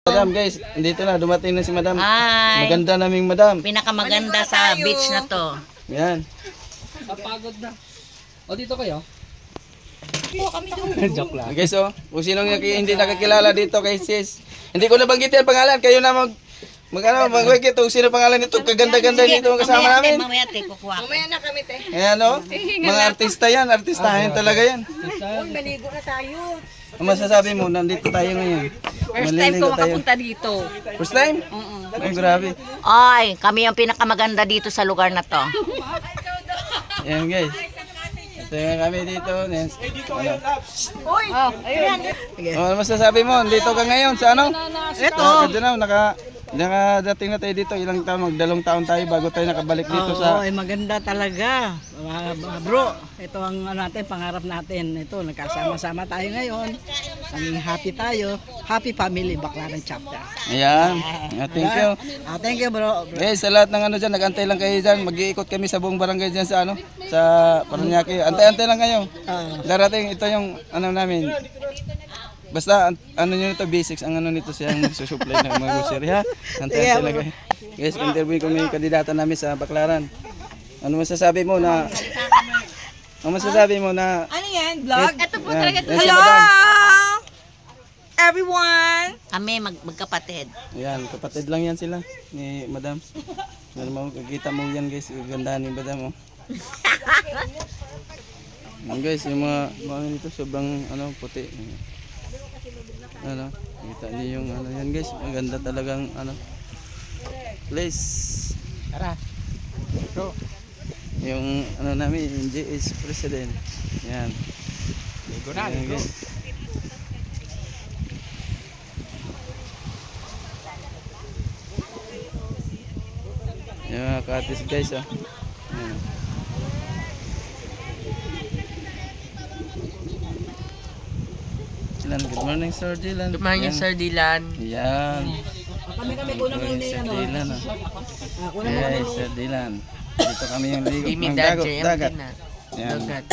Madam guys, dito na, dumating na si Madam. Hi. Maganda naming Madam. Pinakamaganda sa beach na to. Yan. Napagod na. O dito kayo? Joke lang. Guys, oh, kung sinong hindi nakakilala dito kay sis. Hindi ko nabanggitin ang pangalan, kayo na mag-wiki ito. Sino pangalan nito? Kaganda-ganda nito ang kasama namin. Mamaya te, kukuha ko. Mamaya na kami, te. Ayan, oh. Mga artista yan, artistahin talaga yan. Uy, maligo na tayo. Ang masasabi mo, nandito tayo ngayon. First time ko makapunta dito. First time? Ay, grabe. Ay, kami ang pinakamaganda dito sa lugar na to. Ayan guys. Ito yung kami dito. Ano? Uy, ayun. Ano masasabi mo? Dito ka ngayon sa ano? Ito. Nakadating na tayo dito. Ilang taon, magdalong taon tayo bago tayo nakabalik dito sa... Oo, maganda talaga. Bro, ito ang natin, pangarap natin. Ito, nagkasama-sama tayo ngayon. Naging happy tayo. Happy family, Baclaran chapter. Ayan. Thank you. Thank you, bro. Guys, sa lahat ng ano dyan, nag-antay lang kayo dyan. Mag-iikot kami sa buong barangay dyan sa ano, sa Paranaque. Antay-antay lang kayo. Darating, ito yung ano namin. Basta, ano nyo nito, basics, ang ano nito siyang magsusupply ng mga grocery, ha? Antay-antay lang kayo. Guys, interview ko yung kandidata namin sa Baclaran. Ano masasabi mo na... Ano masasabi mo na... Ano yan, vlog? Ito po talaga. Hello! Everyone! Kami magkapatid. Ayan, kapatid lang yan sila ni Madam. Ano mo, kakita mo yan guys, ganda ni Madam, oh. Ayan guys, yung mga dito sobrang ano, puti. Ano, kita niyo yung ano yan guys, maganda talagang ano place. Tara. Bro. Yung ano namin, yung JS President. Yan. Ligo na, Ayan ligo. guys. Yung mga katis guys, oh. Ayan. Dylan, good morning Sir Dylan. Good morning, Ayan. Sir Dylan. Yan. Kami Good morning Sir Dylan, oh. Yes, Sir Dylan. Dito kami yung ligo Kimi ng Dadje, dagat. na. Yan. Dagat.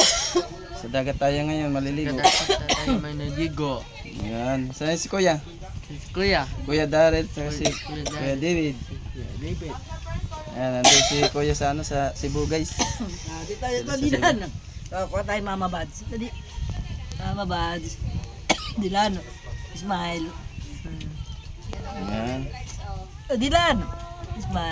Sa dagat tayo ngayon, maliligo. Dagat tayo may naligo. Yan. Saan si Kuya? Kuya. Kuya Darrell, saka si Kuya David. David. Ayan, nandun si Kuya sa ano, sa Cebu guys. Dito tayo, ito, Dilan. Kuha tayo, Mama Bads. Ito, Mama Bads. Dilan. Smile. Ayan. Dilan. Smile.